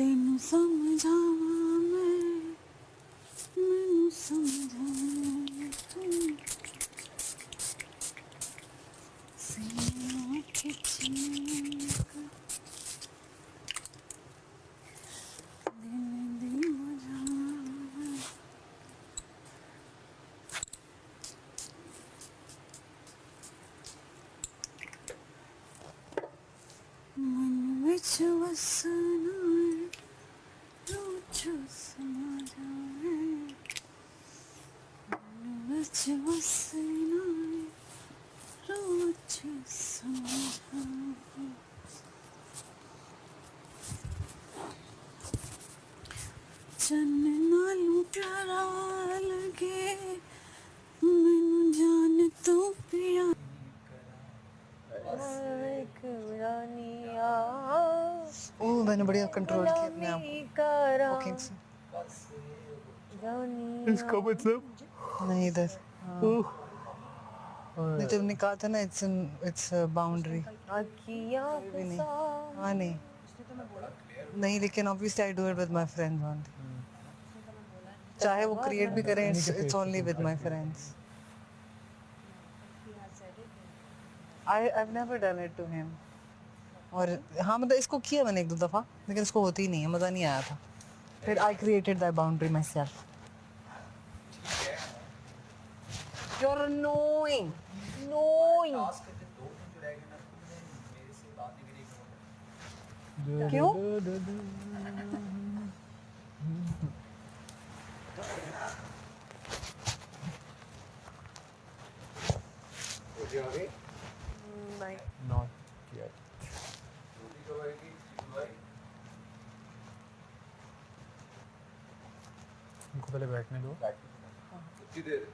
तेनू समझावा मैनू समझावा सीना खिंचने का दिन दी मजा मन विच वसना रोज समा जाए मन विच वसना रोज समा जाए चन्न नालू प्यारा लगे मैनू जान तू पिया एक रानिया ओह मैंने बढ़िया कंट्रोल किया अपने आप करा वॉकिंग से। इसका मतलब नहीं इधर नहीं तुमने कहा था ना इट्स बाउंड्री अखियाँ भी नहीं हाँ नहीं नहीं लेकिन obviously I do it with my friends only चाहे वो क्रिएट भी करें it's only with my friends I've never done it to him और हाँ मतलब इसको किया मैंने एक दो दफ़ा लेकिन इसको होती ही नहीं है मज़ा नहीं आया था फिर I created that boundary myself You're annoying क्यों नहीं नॉट येट। उनको पहले बैठने दो। कितनी देर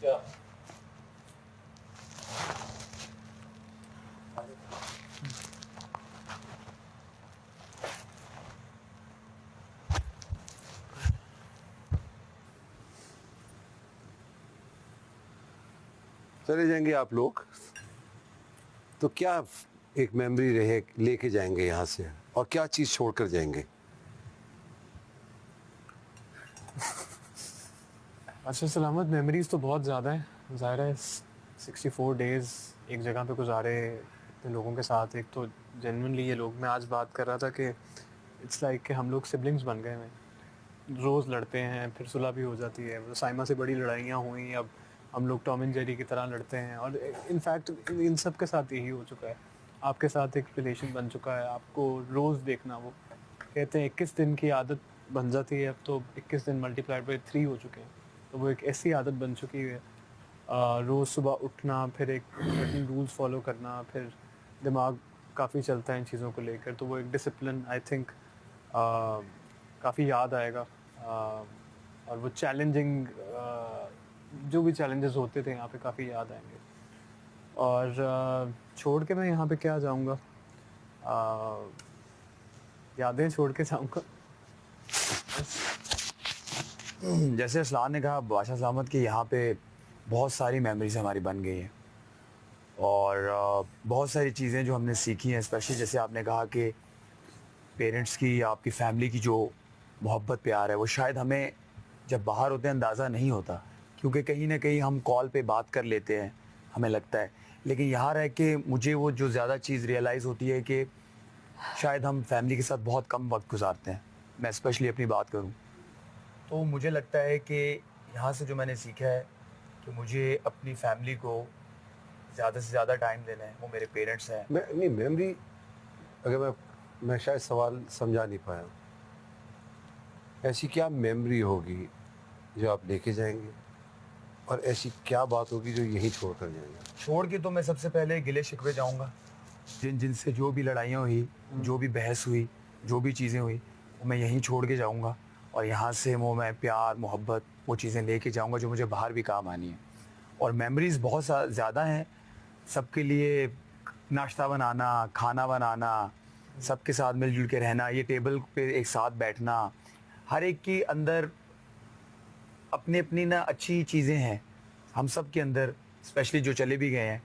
क्या चले जाएंगे आप लोग तो क्या एक मेमोरी रहे लेके जाएंगे यहाँ से और क्या चीज़ छोड़कर जाएंगे? अच्छा सलामत मेमोरीज तो बहुत ज़्यादा है ज़ाहिर है 64 डेज़ एक जगह पे गुजारे इतने लोगों के साथ। एक तो जेन्युइनली ये लोग मैं आज बात कर रहा था कि इट्स लाइक कि हम लोग सिबलिंग्स बन गए हैं। रोज़ लड़ते हैं फिर सुलह भी हो जाती है। साइमा से बड़ी लड़ाइयाँ हुई अब हम लोग टॉम एंड जेरी की तरह लड़ते हैं और इनफैक्ट इन सब के साथ यही हो चुका है। आपके साथ एक रिलेशन बन चुका है आपको रोज़ देखना। वो कहते हैं 21 दिन की आदत बन जाती है अब तो 21 दिन मल्टीप्लाइड बाई 3 हो चुके हैं तो वो एक ऐसी आदत बन चुकी है। रोज़ सुबह उठना फिर एक सर्टेन रूल्स फॉलो करना फिर दिमाग काफ़ी चलता है इन चीज़ों को लेकर तो वो एक डिसिप्लिन आई थिंक काफ़ी याद आएगा। और वो चैलेंजिंग जो भी चैलेंजेस होते थे यहाँ पे काफ़ी याद आएंगे। और छोड़ के मैं यहाँ पे क्या जाऊँगा यादें छोड़ के जाऊँगा। जैसे असलान ने कहा बादशाह सलामत कि यहाँ पे बहुत सारी मेमोरीज हमारी बन गई हैं और बहुत सारी चीज़ें जो हमने सीखी हैं स्पेशली जैसे आपने कहा कि पेरेंट्स की आपकी फैमिली की जो मोहब्बत प्यार है वो शायद हमें जब बाहर होते हैं अंदाज़ा नहीं होता क्योंकि कहीं ना कहीं हम कॉल पे बात कर लेते हैं हमें लगता है। लेकिन यहाँ रह के मुझे वो जो ज़्यादा चीज़ रियलाइज़ होती है कि शायद हम फैमिली के साथ बहुत कम वक्त गुजारते हैं। मैं स्पेशली अपनी बात करूँ तो मुझे लगता है कि यहाँ से जो मैंने सीखा है कि मुझे अपनी फैमिली को ज़्यादा से ज़्यादा टाइम देना है। वो मेरे पेरेंट्स हैं। मैं नहीं मेमोरी अगर मैं शायद सवाल समझा नहीं पाया। ऐसी क्या मेमोरी होगी जो आप लेके जाएंगे और ऐसी क्या बात होगी जो यहीं छोड़ कर जाएंगे? छोड़ के तो मैं सबसे पहले गिले शिकवे जाऊँगा जिनसे जो भी लड़ाइयाँ हुई जो भी बहस हुई जो भी चीज़ें हुई वो मैं यहीं छोड़ के जाऊँगा और यहाँ से वो मैं प्यार मोहब्बत वो चीज़ें लेके जाऊँगा जो मुझे बाहर भी काम आनी है। और मेमोरीज़ बहुत ज़्यादा हैं सबके लिए। नाश्ता बनाना खाना बनाना सबके साथ मिलजुल के रहना ये टेबल पे एक साथ बैठना हर एक के अंदर अपनी अपनी ना अच्छी चीज़ें हैं हम सब के अंदर स्पेशली जो चले भी गए हैं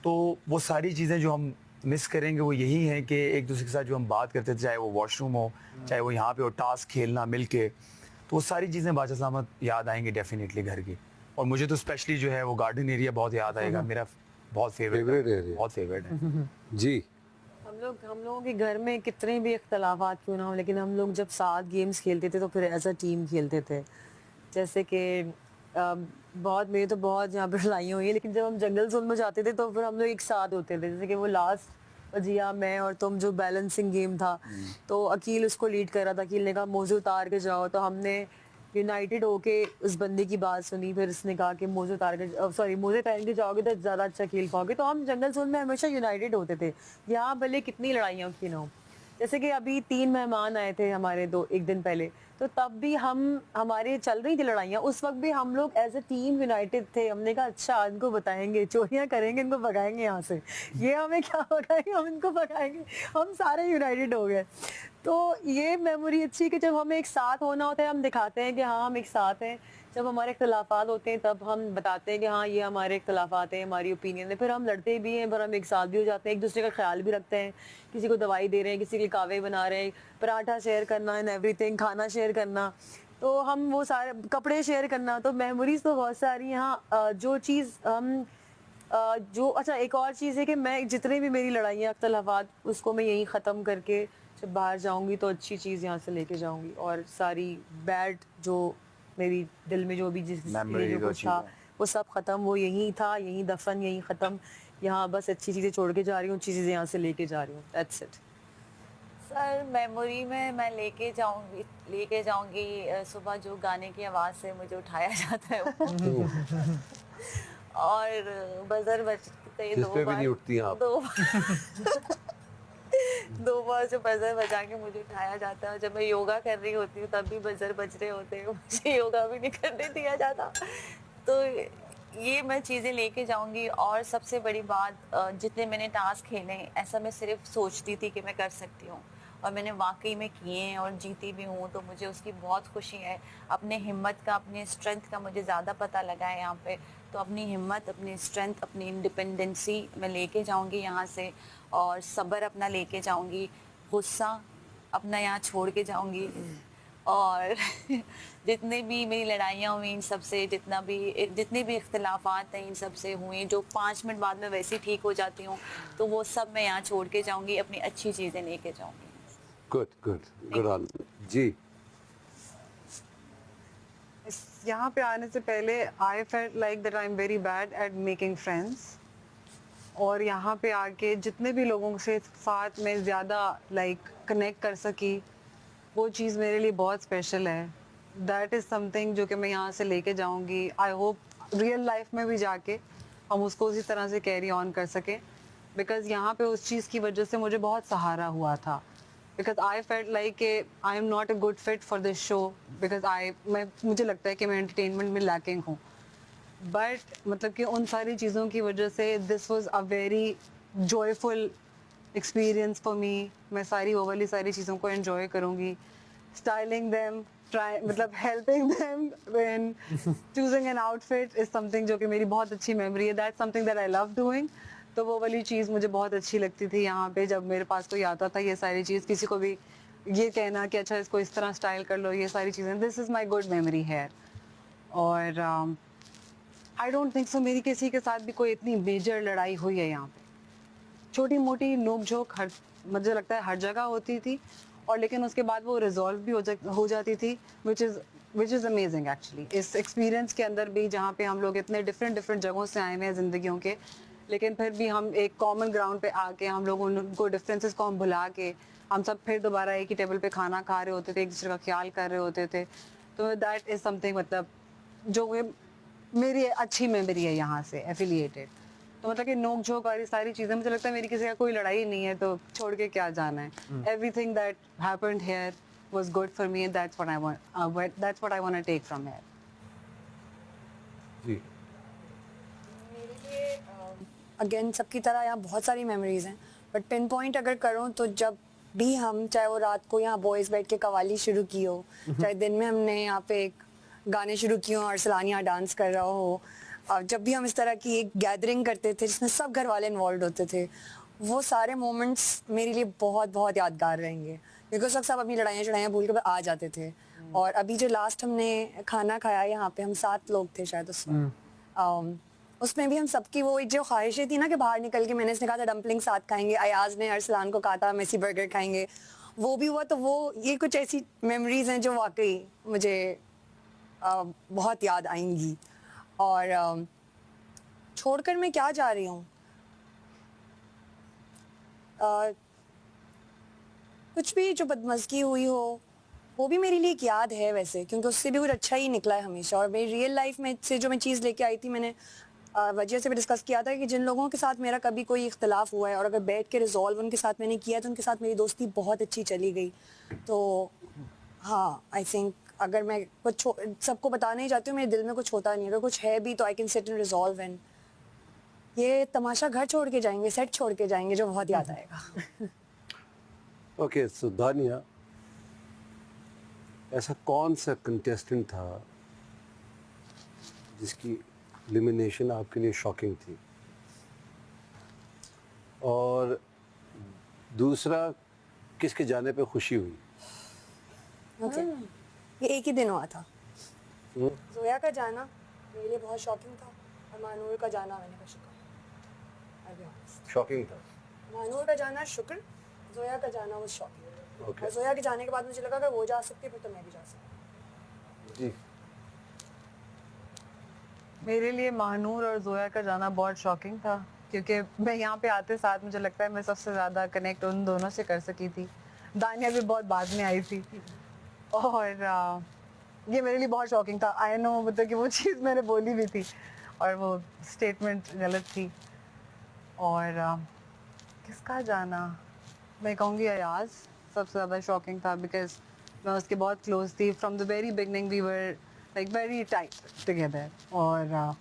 तो वो सारी चीज़ें जो हम मिस करेंगे वो यही हैं कि एक दूसरे के साथ जो हम बात करते थे, चाहे वो वॉशरूम हो, चाहे वो यहाँ पे हो, टास्क खेलना मिल के, तो वो सारी चीज़ें बादशाह सलामत याद आएंगी डेफिनेटली घर की। और मुझे तो स्पेशली जो है वो गार्डन एरिया बहुत याद आएगा, मेरा बहुत Favorite area। बहुत फेवरेट है। जी हम लोगों के घर में कितने भी इख्तलाफात क्यों ना हो, लेकिन हम लोग जब साथ गेम्स खेलते थे तो फिर एज अ टीम खेलते थे। जैसे कि बहुत मेरी तो बहुत यहाँ पे लड़ाई हुई है, लेकिन जब हम जंगल जोन में जाते थे तो फिर हम लोग एक साथ होते थे। जैसे कि वो लास्ट जिया, मैं और तुम, जो बैलेंसिंग गेम था, तो अकील उसको लीड कर रहा था। अकील ने कहा मोजे उतार के जाओ, तो हमने यूनाइटेड होके उस बंदे की बात सुनी। फिर उसने कहा कि मोजे उतार के सॉरी मोजे पहन के जाओगे तो ज़्यादा अच्छा खेल पाओगे। तो हम जंगल जोन में हमेशा यूनाइटेड होते थे, यहाँ भले कितनी लड़ाइयाँ की ना हो। जैसे कि अभी 3 मेहमान आए थे हमारे एक दिन पहले, तो तब भी हमारे चल रही थी लड़ाइयाँ, उस वक्त भी हम लोग एज ए टीम यूनाइटेड थे। हमने कहा अच्छा इनको बताएंगे, चोरियाँ करेंगे, इनको भगाएंगे यहाँ से, ये हमें क्या भगाएंगे, हम इनको भगाएंगे। हम सारे यूनाइटेड हो गए। तो ये मेमोरी अच्छी है कि जब हमें एक साथ होना होता है हम दिखाते हैं कि हाँ हम एक साथ हैं। जब हमारे इख्तलाफात होते हैं तब हम बताते हैं कि हाँ ये हमारे इख्तलाफात हैं, हमारी ओपिनियन है। फिर हम लड़ते भी हैं, पर हम एक साथ भी हो जाते हैं, एक दूसरे का ख्याल भी रखते हैं। किसी को दवाई दे रहे हैं, किसी के लिए कावे बना रहे हैं, पराठा शेयर करना एंड एवरीथिंग, खाना शेयर करना, तो हम वो सारे कपड़े शेयर करना। तो मेमोरीज तो बहुत सारी यहाँ। जो चीज़ हम जो अच्छा एक और चीज़ है कि मैं जितने भी मेरी लड़ाइयाँ इख्तलाफात उसको मैं यहीं ख़त्म करके जब बाहर जाऊंगी तो अच्छी चीज़ यहाँ से लेके जाऊंगी, और सारी बैड जो मेरी दिल में जो भी Memories जो और कुछ था वो सब ख़त्म, वो यहीं था, यहीं दफन, यहीं ख़त्म। यहाँ बस अच्छी चीज़ें छोड़ के जा रही हूँ, अच्छी चीज़ें यहाँ से लेके जा रही हूँ। That's it. सर मेमोरी में मैं लेके जाऊंगी सुबह जो गाने की आवाज़ से मुझे उठाया जाता है और बजर बजते जिस पे भी नहीं उठती आप। दो बार जो बजर बजा के मुझे उठाया जाता है। जब मैं योगा कर रही होती हूँ तब भी बजर बज रहे होते हैं, मुझे योगा भी नहीं करने दिया जाता। तो ये मैं चीज़ें लेके जाऊंगी। और सबसे बड़ी बात, जितने मैंने टास्क खेले ऐसा मैं सिर्फ सोचती थी कि मैं कर सकती हूँ, और मैंने वाकई में किए हैं और जीती भी हूँ, तो मुझे उसकी बहुत खुशी है। अपने हिम्मत का, अपने स्ट्रेंथ का मुझे ज़्यादा पता लगा है यहाँ पे। तो अपनी हिम्मत, अपनी स्ट्रेंथ, अपनी इंडिपेंडेंसी मैं लेके जाऊँगी यहाँ से, और सब्र अपना लेके जाऊँगी, गुस्सा अपना यहाँ छोड़ के जाऊँगी। और जितने भी मेरी लड़ाइयाँ हुई इन सब से, जितने भी इख्तलाफात हैं इन सब से हुए, जो 5 मिनट बाद में वैसे ठीक हो जाती हूँ, तो वो सब मैं यहाँ छोड़ के जाऊँगी, अपनी अच्छी चीज़ें लेके जाऊँगी। गुड ऑन जी। यहाँ पे आने से पहले I felt like that I am very bad at making friends, और यहाँ पे आके जितने भी लोगों से साथ में ज़्यादा कनेक्ट कर सकी, वो चीज़ मेरे लिए बहुत स्पेशल है। दैट इज़ समथिंग जो कि मैं यहाँ से लेके जाऊँगी। आई होप रियल लाइफ में भी जाके हम उसको उसी तरह से कैरी ऑन कर सकें, बिकॉज़ यहाँ पे उस चीज़ की वजह से मुझे बहुत सहारा हुआ था। Because I felt like I am not a good fit for this show, because मुझे लगता है कि मैं एंटरटेनमेंट में लैकिंग हूँ। बट मतलब कि उन सारी चीज़ों की वजह से this was a very joyful experience for me. मैं वो वाली सारी चीज़ों को एंजॉय करूँगी, स्टाइलिंग देम, मतलब helping them when choosing N outfit is something जो कि मेरी बहुत अच्छी मेमोरी है। That's something that I love doing. तो वो वाली चीज़ मुझे बहुत अच्छी लगती थी यहाँ पे, जब मेरे पास कोई आता था। ये सारी चीज़ किसी को भी ये कहना कि अच्छा इसको इस तरह स्टाइल कर लो, ये सारी चीज़ें, this is my good memory है। और आई डोंट थिंक सो मेरी किसी के साथ भी कोई इतनी मेजर लड़ाई हुई है यहाँ पे। छोटी मोटी नोक झोंक मुझे लगता है हर जगह होती थी, और लेकिन उसके बाद वो रिजॉल्व भी हो जाती थी, विच इज़ अमेजिंग एक्चुअली। इस एक्सपीरियंस के अंदर भी, जहाँ पे हम लोग इतने डिफरेंट जगहों से आए हुए हैं ज़िंदगियों के, लेकिन फिर भी हम एक कॉमन ग्राउंड पे आके हम लोग उनको डिफरेंसेस को हम भुला के हम सब फिर दोबारा एक ही टेबल पे खाना खा रहे होते थे, एक दूसरे का ख्याल कर रहे होते थे। तो दैट इज़ समथिंग, मतलब जो मेरी अच्छी मेमोरी है यहाँ से एफिलिएटेड। तो मतलब कि नोक झोंक वाली सारी चीज़ें, मुझे लगता है मेरी किसी का कोई लड़ाई नहीं है तो छोड़ के क्या जाना है। Everything that happened here was good for me, that's what I want to take from here. जी अगेन सबकी तरह यहाँ बहुत सारी मेमोरीज हैं, बट पिन पॉइंट अगर करूँ तो जब भी हम, चाहे वो रात को यहाँ बॉयज़ बैठ के कवाली शुरू की हो, चाहे दिन में हमने यहाँ पे एक गाने शुरू किए हो और सलानिया डांस कर रहा हो, जब भी हम इस तरह की एक गैदरिंग करते थे जिसमें सब घर वाले इन्वॉल्व होते थे, वो सारे मोमेंट्स मेरे लिए बहुत बहुत यादगार रहेंगे, बिकॉज सब अपनी लड़ाइयाँ भूल के आ जाते थे। और अभी जो लास्ट हमने खाना खाया यहाँ पे, हम 7 लोग थे शायद उसमें, उसमें भी हम सबकी वो एक जो ख्वाहिशें थी ना कि बाहर निकल के, मैंने इसने कहा था डम्पलिंग साथ खाएंगे, अयाज ने अरसलान को कहा था मेसी बर्गर खाएंगे, वो भी हुआ। तो वो ये कुछ ऐसी मेमोरीज हैं जो वाकई मुझे बहुत याद आएंगी। और छोड़कर मैं क्या जा रही हूँ, कुछ भी जो बदमज़गी हुई हो वो भी मेरे लिए एक याद है वैसे, क्योंकि उससे भी कुछ अच्छा ही निकला है हमेशा। और मेरी रियल लाइफ में से जो मैं चीज़ लेके आई थी, मैंने वजह से भी डिस्कस किया था कि जिन लोगों के साथ मेरा कभी कोई इख्तलाफ हुआ है और अगर बैठ के रिजॉल्व उनके साथ मैंने किया तो उनके साथ मेरी दोस्ती बहुत अच्छी चली गई। तो हाँ, आई थिंक अगर मैं कुछ सबको बताना ही चाहती हूँ, मेरे दिल में कुछ होता नहीं, अगर कुछ है भी तो I can sit and resolve. And ये तमाशा घर छोड़ के जाएंगे, सेट छोड़ के जाएंगे, जो बहुत याद आएगा। ओके, सो दानिया, ऐसा कौन सा कंटेस्टेंट था जिसकी एलिमिनेशन आपके लिए शॉकिंग थी, और दूसरा किसके जाने पे खुशी हुई? ओके, ये एक ही दिन हुआ था। जोया का जाना मेरे लिए बहुत शॉकिंग था, और मानूर का जाना मैंने कहा शुक्र। शॉकिंग था। मानूर का जाना शुक्र, जोया का जाना वो शॉकिंग। Okay. और जोया के जाने के बाद मुझे लगा अगर वो जा सकती है फिर तो मैं भी जा सकती। जी, मेरे लिए महानूर और जोया का जाना बहुत शॉकिंग था, क्योंकि मैं यहाँ पे आते साथ मुझे लगता है मैं सबसे ज़्यादा कनेक्ट उन दोनों से कर सकी थी। दानिया भी बहुत बाद में आई थी, और ये मेरे लिए बहुत शॉकिंग था। आई नो, मतलब कि वो चीज़ मैंने बोली भी थी और वो स्टेटमेंट गलत थी। और किसका जाना, मैं कहूँगी अयाज सबसे ज़्यादा शॉकिंग था, बिकॉज मैं उसके बहुत क्लोज थी। From the very beginning we were like very tight together, और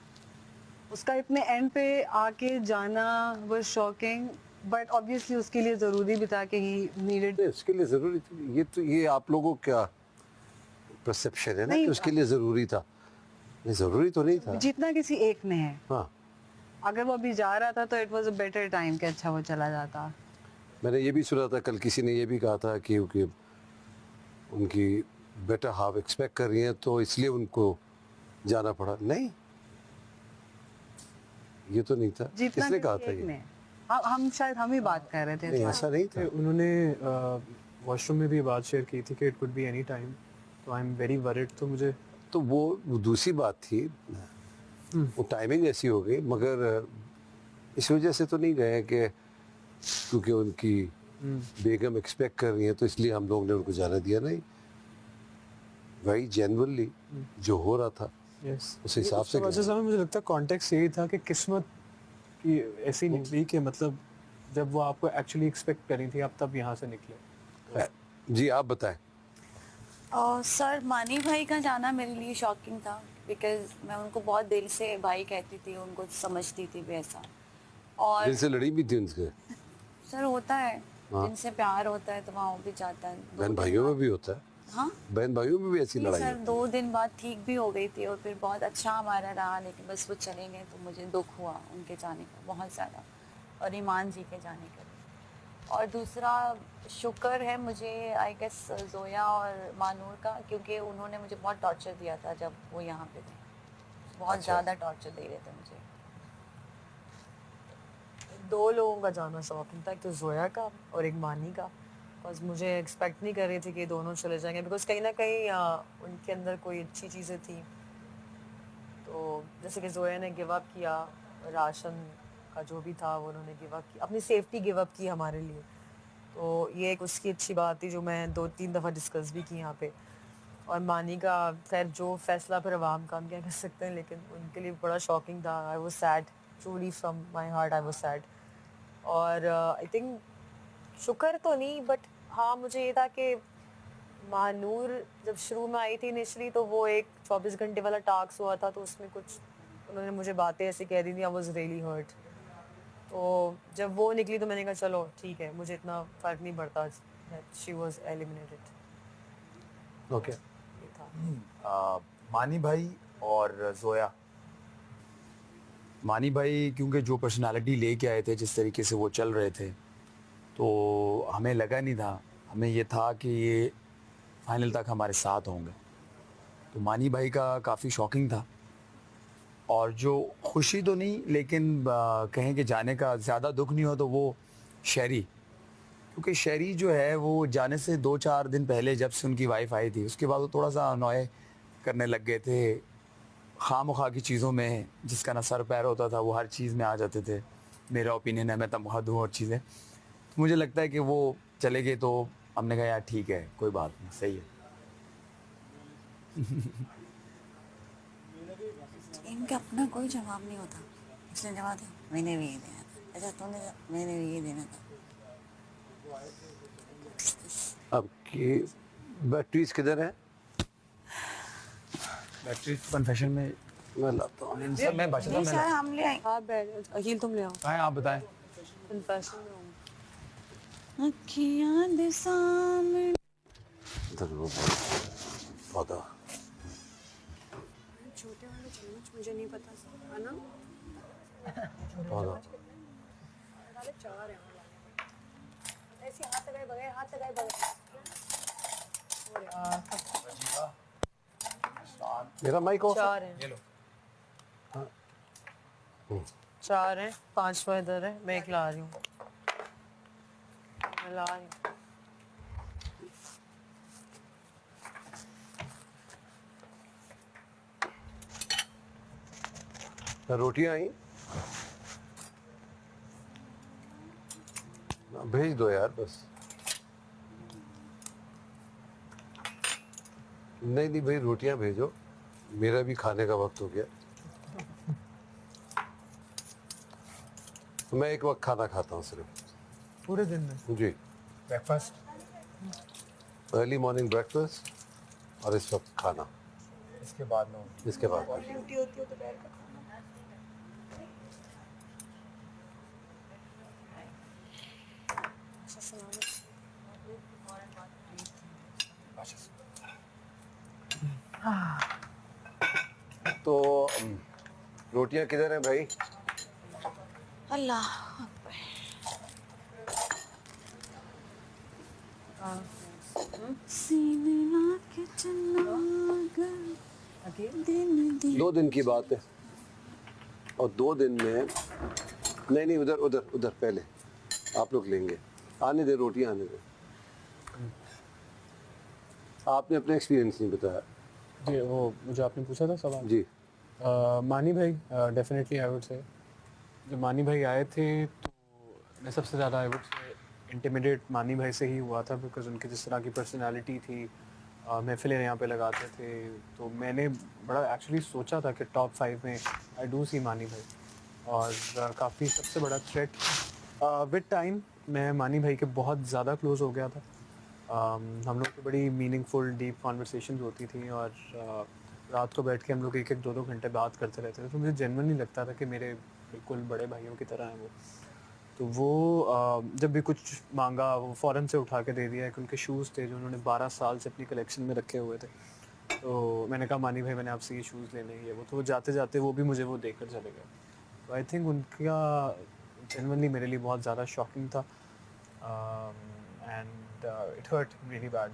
उसका इतने एंड पे आके जाना वाज शॉकिंग, बट ऑब्वियसली उसके लिए ज़रूरी भी था कि ही नीडेड। उसके लिए ज़रूरी थी। ये तो ये आप लोगों का परसेप्शन है ना नहीं, कि उसके लिए ज़रूरी था। नहीं, ज़रूरी तो नहीं था। जीतना किसी एक ने है, हाँ, अगर वो अभी जा रहा था तो it was a better time कि अच्छा वो चला जाता। मैंने ये भी सुना था, कल किसी ने ये भी कहा था कि क्योंकि उनकी बेटर हाफ एक्सपेक्ट कर रही हैं तो इसलिए उनको जाना पड़ा। नहीं, ये तो नहीं था। जीतना किसने कहा किसी था एक ये? ने। हम शायद हम ही बात कर रहे थे नहीं, ऐसा नहीं था। उन्होंने वॉशरूम में भी बात शेयर की थी कि it could be any time, तो आई एम वेरी वरिड। तो मुझे तो वो दूसरी बात थी, वो टाइमिंग ऐसी हो गई, मगर इस वजह से तो नहीं गए कि क्योंकि उनकी बेगम एक्सपेक्ट कर रही है तो इसलिए हम लोग ने उनको जाने दिया। नहीं, वही जेन्युइनली जो हो रहा था यस, उस हिसाब से वजह से मुझे लगता है कॉन्टेक्स्ट यही था कि किस्मत की ऐसी निकली कि मतलब जब वो आपको एक्चुअली एक्सपेक्ट करी थी आप तब यहाँ से निकले। जी, आप बताएं। सर, मानी भाई का जाना मेरे लिए शॉकिंग था, बिकॉज मैं उनको बहुत दिल से भाई कहती थी, उनको समझती थी भी ऐसा। और दिल से लड़ी भी थी उनसे। सर होता है, हाँ। जिनसे प्यार होता है तो वहाँ वो भी जाता है। बहन भाइयों में भी होता है। हाँ, बहन भाइयों में भी ऐसी नहीं लड़ाई सर, होती 2 दिन बाद ठीक भी हो गई थी और फिर बहुत अच्छा हमारा रहा, लेकिन बस वो चले गए तो मुझे दुख हुआ उनके जाने का बहुत ज़्यादा, और ईमान जी के जाने का भी। और दूसरा शुक्र है मुझे आई गेस जोया और मानूर का, क्योंकि उन्होंने मुझे बहुत टॉर्चर दिया था जब वो यहाँ पे थे, बहुत अच्छा। ज़्यादा टॉर्चर दे रहे थे मुझे। 2 लोगों का जाना शॉकिंग था, एक तो जोया का और एक मानी का। बस मुझे एक्सपेक्ट नहीं कर रही थी कि दोनों चले जाएंगे, बिकॉज कहीं ना कहीं उनके अंदर कोई अच्छी चीज़ें थी। तो जैसे कि जोया ने गिव अप किया, राशन का जो भी था वो उन्होंने गिव अप किया, अपनी सेफ्टी गिव अप की हमारे लिए। तो ये एक उसकी अच्छी बात थी जो मैं 2-3 दफ़ा डिस्कस भी की यहाँ पे। और मानी का खैर जो फैसला फिर अवाम का, हम क्या कर सकते हैं, लेकिन उनके लिए बड़ा शॉकिंग था। I was sad, truly from my heart I was sad. और आई थिंक शुक्र तो नहीं, बट हाँ मुझे ये था कि महानूर जब शुरू में आई थी इनिशली तो वो एक 24 घंटे वाला टास्क हुआ था, तो उसमें कुछ उन्होंने मुझे बातें ऐसी कह दी थी, आई वाज रियली हर्ट। तो जब वो निकली तो मैंने कहा चलो ठीक है, मुझे इतना फ़र्क नहीं पड़ता, शी वाज एलिमिनेटेड। ओके, ये था। मानी भाई और जोया, मानी भाई क्योंकि जो पर्सनालिटी लेके आए थे, जिस तरीके से वो चल रहे थे, तो हमें लगा नहीं था, हमें ये था कि ये फाइनल तक हमारे साथ होंगे। तो मानी भाई का काफ़ी शॉकिंग था, और जो खुशी तो नहीं, लेकिन कहें कि जाने का ज़्यादा दुख नहीं हो तो वो शहरी, क्योंकि शहरी जो है वो जाने से 2-4 दिन पहले जब से उनकी वाइफ आई थी, उसके बाद वो थोड़ा सा अनॉय करने लग गए थे खाम-खा की चीज़ों में, जिसका ना सर पैर होता था वो हर चीज़ में आ जाते थे। मेरा ओपिनियन है, मैं तनख्वाह दूँ और चीज़ें, तो मुझे लगता है कि वो चले गए, तो हमने कहा यार ठीक है, कोई बात नहीं, सही है। इनका अपना कोई जवाब नहीं होता, इसने जवाब दिया मैंने भी ये देना था, अच्छा तूने मैंने भी ये देना था। आपकी बैटरीज किधर है? बैटरी कन्फेशन में मैं लाता हूँ। इन सब में बचा था नहीं सर मैंने। हम ले आए। आप बैठ, अखिल तुम ले आओ। कहाँ हैं आप बताएं? कन्फेशन में हूँ। अखियाँ दे सामने इधर वो पौधा। छोटे वाले चम्मच मुझे नहीं पता है ना, पौधा। चार हैं ऐसे हाथ लगाए बगैर, हाथ लगाए बगैर। मेरा माइक ऑफ है? चार हैं। ये लो। 4 हैं, 5वां इधर है, मैं एक ला रही हूँ। मैं ला रही हूँ। रोटियां आई? भेज दो यार बस। नहीं नहीं भाई, रोटियां भेजो, मेरा भी खाने का वक्त हो गया। मैं एक वक्त खाना खाता हूँ सिर्फ पूरे दिन में जी। ब्रेकफास्ट अर्ली मॉर्निंग ब्रेकफास्ट और इस वक्त खाना, इसके बाद में इसके बाद ड्यूटी होती हो तो दोपहर का खाना। तो रोटियां किधर हैं भाई? अल्लाह सीने लाके चला गया दिन दिन। 2 दिन की बात है, और 2 दिन में नहीं नहीं, उधर उधर उधर पहले आप लोग लेंगे। आने दे, रोटियां आने दे। आपने अपना एक्सपीरियंस नहीं बताया जी। वो जो आपने पूछा था सवाल, जी। मानी भाई डेफिनेटली आई वुड से, जब मानी भाई आए थे तो मैं सबसे ज़्यादा आई वुड से इंटिमिडेट मानी भाई से ही हुआ था, बिकॉज उनकी जिस तरह की पर्सनालिटी थी, महफिलें यहाँ पे लगाते थे, तो मैंने बड़ा एक्चुअली सोचा था कि टॉप 5 में आई डू सी मानी भाई, और काफ़ी सबसे बड़ा थ्रेट विद टाइम मैं मानी भाई के बहुत ज़्यादा क्लोज हो गया था। हम लोग की बड़ी मीनिंगफुल डीप कॉन्वर्सेशन होती थी, और रात को बैठ के हम लोग 1-1, 2-2 घंटे बात करते रहते थे, तो मुझे जेन्युइनली लगता था कि मेरे बिल्कुल बड़े भाइयों की तरह हैं वो। तो वो जब भी कुछ मांगा वो फ़ौरन से उठा के दे दिया। कि उनके शूज़ थे जो उन्होंने 12 साल से अपनी कलेक्शन में रखे हुए थे, तो मैंने कहा मानी भाई मैंने आपसे ये शूज़ लेने हैं, ये वो, तो वो जाते जाते वो भी मुझे वो देकर चले गए। तो आई थिंक उनका जेन्युइनली मेरे लिए बहुत ज़्यादा शॉकिंग था, and it hurt really bad.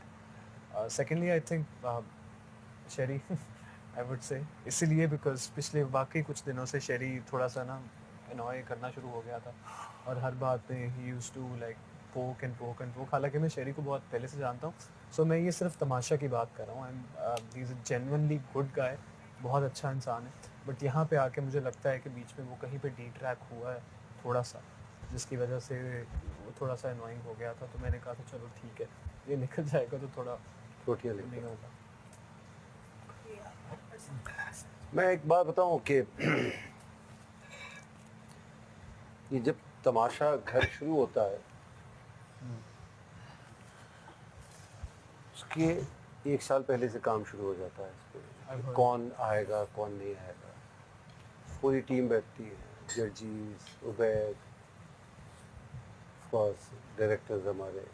Secondly I think Sherry I would say, इसीलिए बिकॉज पिछले वाकई कुछ दिनों से शेरी थोड़ा सा ना अनॉय करना शुरू हो गया था, और हर बात में ही यूज्ड टू लाइक पोक एंड पोक। हालांकि मैं शेरी को बहुत पहले से जानता हूँ, सो मैं ये सिर्फ तमाशा की बात कर रहा हूँ। I am genuinely good guy, बहुत अच्छा इंसान है, बट यहाँ पे आके मुझे लगता है कि बीच में वो कहीं पे डी ट्रैक हुआ है थोड़ा सा, जिसकी वजह से वो थोड़ा सा अनोइंग हो गया था। तो मैंने कहा था चलो ठीक है, ये निकल जाएगा तो थोड़ा रोटियां नहीं लेंगे। होगा। मैं एक बात बताऊं कि ये जब तमाशा घर शुरू होता है, उसके 1 साल पहले से काम शुरू हो जाता है इस पे, कौन आएगा कौन नहीं आएगा। पूरी टीम बैठती है, जजेस, उबैद, ऑफकोर्स डायरेक्टर्स हमारे,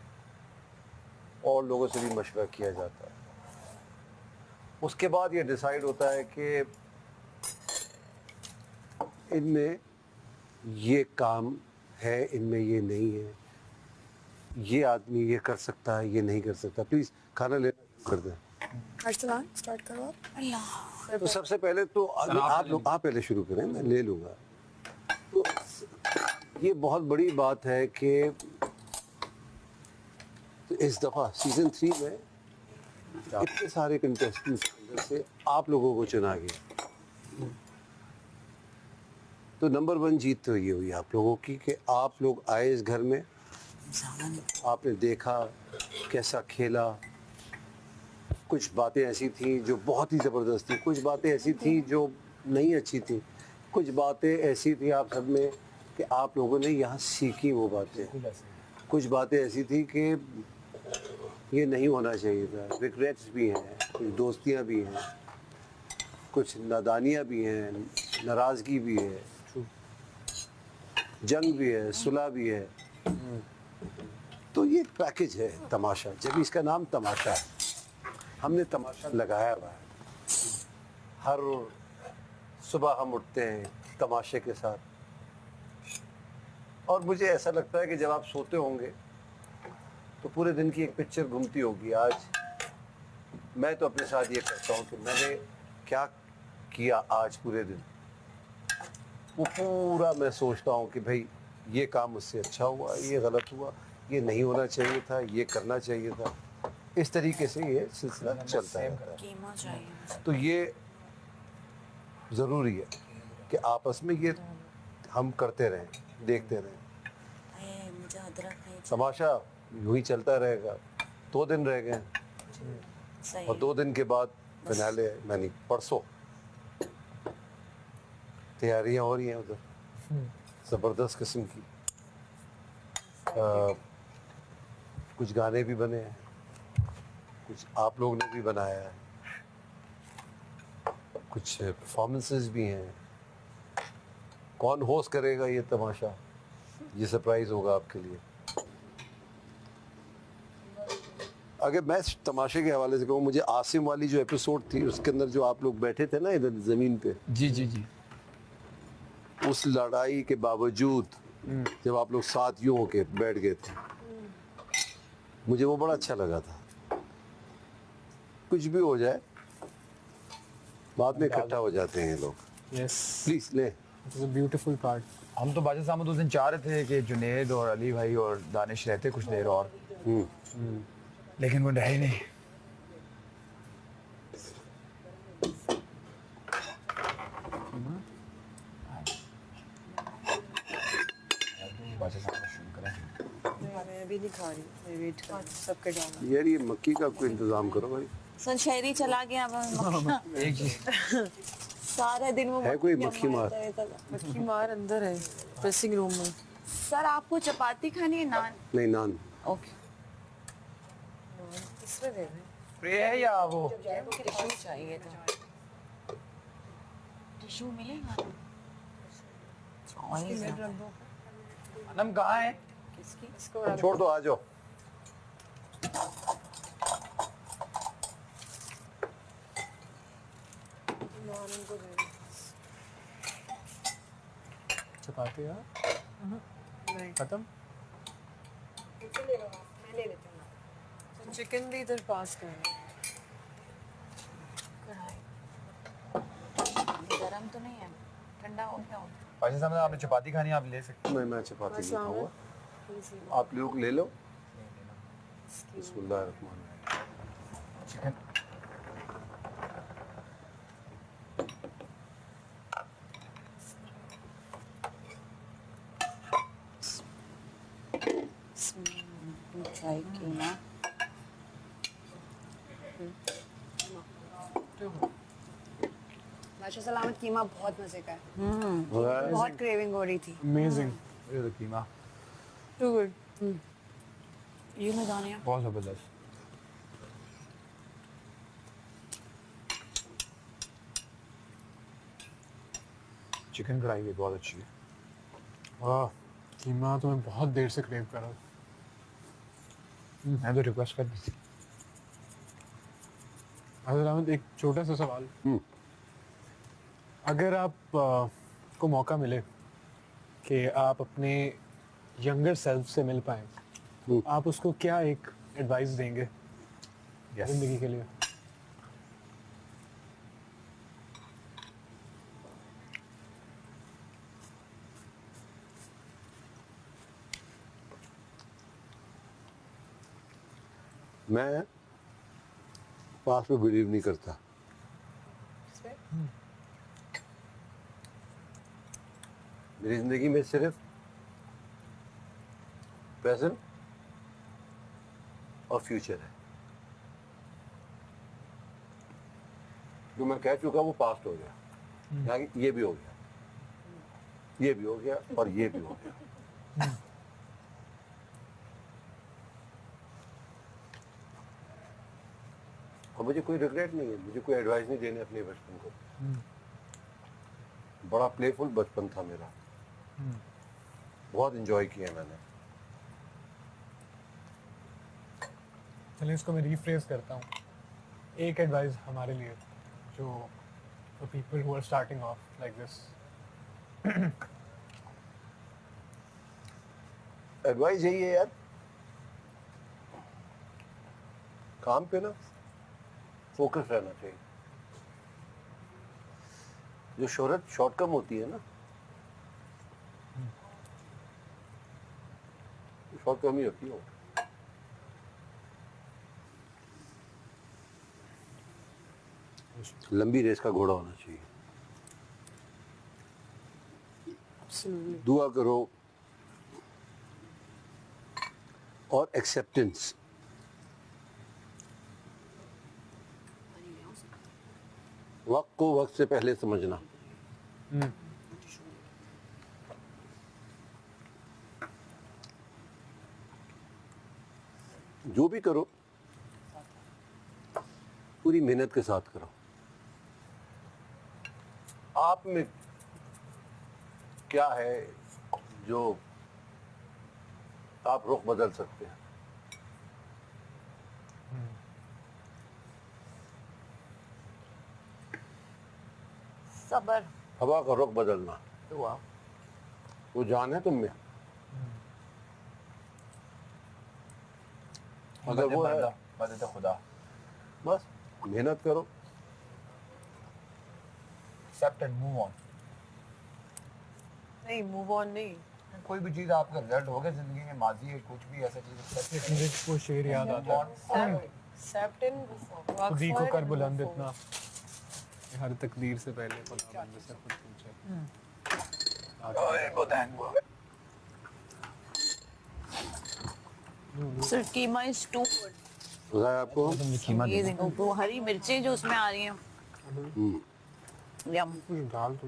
और लोगों से भी मशवरा किया जाता है। उसके बाद ये डिसाइड होता है कि इनमें ये काम है, इनमें ये नहीं है, ये आदमी ये कर सकता है, ये नहीं कर सकता, प्लीज खाना लेना शुरू कर दें। अरसलान स्टार्ट करो आप। तो सबसे पहले तो आप लोग आप पहले शुरू करें, मैं ले लूँगा। तो ये बहुत बड़ी बात है कि तो इस दफ़ा सीज़न 3 में इतने सारे कंटेस्टेंट्स के अंदर से आप लोगों को चुना गया। तो नंबर 1 जीत तो ये हुई आप लोगों की कि आप लोग आए इस घर में, आपने देखा कैसा खेला। कुछ बातें ऐसी थी जो बहुत ही ज़बरदस्त थी, कुछ बातें ऐसी थी जो नहीं अच्छी थी, कुछ बातें ऐसी थी आप सब में कि आप लोगों ने यहाँ सीखी वो बातें, कुछ बातें ऐसी थी कि ये नहीं होना चाहिए था। रिग्रेट्स भी हैं, कुछ दोस्तियाँ भी हैं, कुछ नादानियाँ भी हैं, नाराज़गी भी है, जंग भी है, सुलह भी है। तो ये पैकेज है तमाशा, जब इसका नाम तमाशा है। हमने तमाशा लगाया हुआ है, हर सुबह हम उठते हैं तमाशे के साथ। और मुझे ऐसा लगता है कि जब आप सोते होंगे तो पूरे दिन की एक पिक्चर घूमती होगी। आज मैं तो अपने साथ ये करता हूँ कि मैंने क्या किया आज पूरे दिन, वो पूरा मैं सोचता हूँ कि भाई ये काम मुझसे अच्छा हुआ, ये गलत हुआ, ये नहीं होना चाहिए था, ये करना चाहिए था। इस तरीके से ये सिलसिला चलता है। कीमा चाहिए। तो ये ज़रूरी है कि आपस में ये हम करते रहें, देखते रहें। मुझे अदरक नहीं तमाशा यूं ही चलता रहेगा। 2 दिन रह गए सही। और 2 दिन के बाद फिनाले मैंने परसों तैयारियां हो रही हैं उधर ज़बरदस्त किस्म की। कुछ गाने भी बने हैं, कुछ आप लोग ने भी बनाया है, कुछ परफॉर्मेंसेस भी हैं। कौन होस्ट करेगा ये तमाशा, ये सरप्राइज होगा आपके लिए। अगर मैं तमाशे के हवाले से कहूँ, मुझे आसिम वाली जो एपिसोड थी उसके अंदर जो आप लोग बैठे थे ना इधर ज़मीन पे, जी जी जी, उस लड़ाई के बावजूद जब आप लोग साथ यूं होके बैठ गए थे, मुझे वो बड़ा अच्छा लगा था। कुछ भी हो जाए बाद में इकट्ठा हो जाते हैं ये लोग। यस, प्लीज ले। It is a beautiful part. हम तो बादशाह साहब उस दिन चाह रहे थे कि जुनेद और अली भाई और दानिश रहते कुछ देर और, लेकिन वो रहे नहीं। बादशाह साहब शुरू करें। मैं अभी नहीं खा रही, मैं वेट कर सबके डाउन। यार ये मक्की का कोई इंतजाम करो भाई। सनशहरी चला गया अब एक चीज सारा दिन वो है कोई मक्खी मार? मक्खी मार अंदर है ड्रेसिंग रूम में। सर आपको चपाती खानी है नान? नहीं, नान। ओके। किसमें दे रहे? प्रे है या वो टिश्यू चाहिए था। टिश्यू मिलेगा? अनम कहाँ है? इसको छोड़ दो, आ जाओ। चपाती यार नहीं, खत्म। चिकन भी इधर पास कर। गरम तो नहीं है, ठंडा हो गया होगा। बादशाह साहब आपने चपाती खानी है, आप ले सकते नहीं, मैं चपाती नहीं खाऊंगा, आप लोग ले लो। बिस्मिल्लाह रहमान हैं। चिकन चाहिए कीमा। बादशाह सलामत कीमा बहुत मजे का है, रहीम। बहुत क्रेविंग हो रही थी। अमेजिंग। ये तो कीमा टू गुड। ये मैं दाने बहुत जबरदस्त। चिकन कढ़ाई भी बहुत अच्छी है। वाह, कीमा तो मैं बहुत देर से क्रेव कर रहा हूँ। मैं तो रिक्वेस्ट कर दी थी। अहमद, एक छोटा सा सवाल। अगर आप आपको मौका मिले कि आप अपने यंगर सेल्फ से मिल पाए, आप उसको क्या एक एडवाइस देंगे जिंदगी के लिए? मैं पास्ट में बिलीव नहीं करता। मेरी जिंदगी में सिर्फ प्रेजेंट और फ्यूचर है। जो मैं कह चुका वो पास्ट हो गया, यहाँ ये भी हो गया, ये भी हो गया और ये भी हो गया। और मुझे कोई रिग्रेट नहीं है, मुझे कोई एडवाइस नहीं देने अपने बचपन को। बड़ा प्लेफुल बचपन था मेरा, बहुत एंजॉय किया मैंने। चलिए इसको मैं रीफ्रेज करता हूँ। एक एडवाइस हमारे लिए जो for people who are starting off like this. Advice यही है यार, काम पे ना फोकस रहना चाहिए। जो शोहरत शॉर्ट कम होती है ना, शॉर्ट कम ही होती है। लंबी रेस का घोड़ा होना चाहिए। दुआ करो और एक्सेप्टेंस। वक्त को वक्त से पहले समझना। जो भी करो पूरी मेहनत के साथ करो। आप में क्या है जो आप रुख बदल सकते हैं? सबर। हवा का रुख बदलना, वो जान है तुम में। अगर वो है मदद खुदा। बस मेहनत करो। Accept and move on. नहीं, मूव ऑन नहीं। कोई भी चीज आपका रिजल्ट हो गया जिंदगी में, माजी है कुछ भी ऐसा चीज मुझे वो शेर याद आता है, Accept and work खुदी for को it कर and बुलंद move इतना, forward. हर तकदीर से पहले खुदाबंद से खुद पूछे। सिर्फ कीमा इज टू पता है आपको? ये देखो वो हरी मिर्चें जो उसमें आ रही हैं। यम। कुछ डाल तो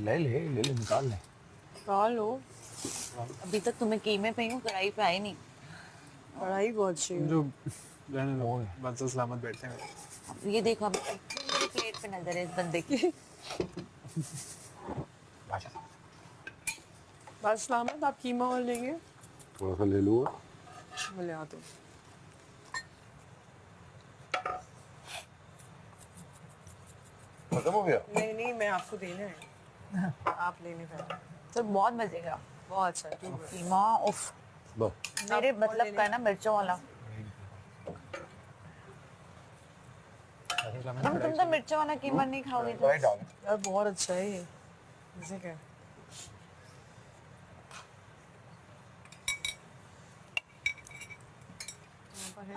ले निकाल ले। डाल लो, अभी तक तुम्हें कीमे पे हूँ, कढ़ाई पे आई नहीं। कढ़ाई बहुत चाहिए। जो रहने दो, बंसल सलामत बैठे हैं। ये देखो अभी मेरी प्लेट पे नजर है इस बंदे की। बस सलामत, आप कीमा और लेंगे? थोड़ा सा ले लूँगा। मैं ले आती हूँ। खत्म हो गया? नहीं नहीं, मैं आपको देना है, आप लेने पहले। तो बहुत मजे का बहुत अच्छा है, too good। कीमा। उफ, बस मेरे आप और मतलब ले का है ना मिर्चों वाला। तुम तो मिर्चों वाला कीमा नहीं खाओगे तो। यार बहुत अच्छा है ये, जैसे क्या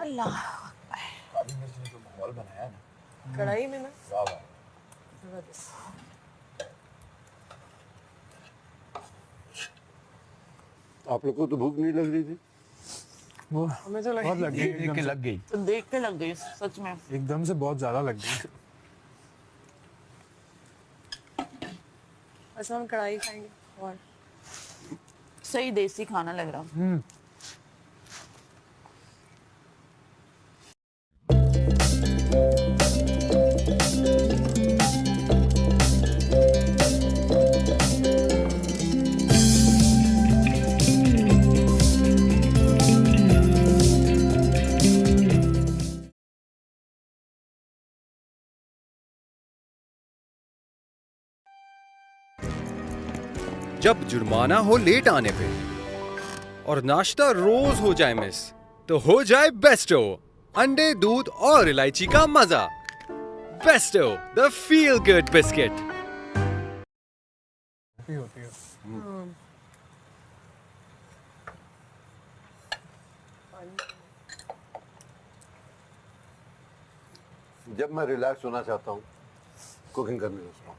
अल्लाह। अभी मिर्च ने जो माहौल बनाया ना, कढ़ाई में ना वाह वाह। जबरदस्त। आप लोग को तो भूख नहीं लग रही थी? वो हमें तो बहुत लग गई, देख एकदम के से। लग गई। तो देख के लग गई सच में। एकदम से बहुत ज्यादा लग गई। अच्छा हम कढ़ाई खाएंगे और सही देसी खाना लग रहा। जब जुर्माना हो लेट आने पे और नाश्ता रोज हो जाए मिस, तो हो जाए बेस्टो, अंडे, दूध और इलायची का मजा। Bairstow, the feel good biscuit. होती है। जब मैं रिलैक्स होना चाहता हूँ कुकिंग करने लगता हूँ।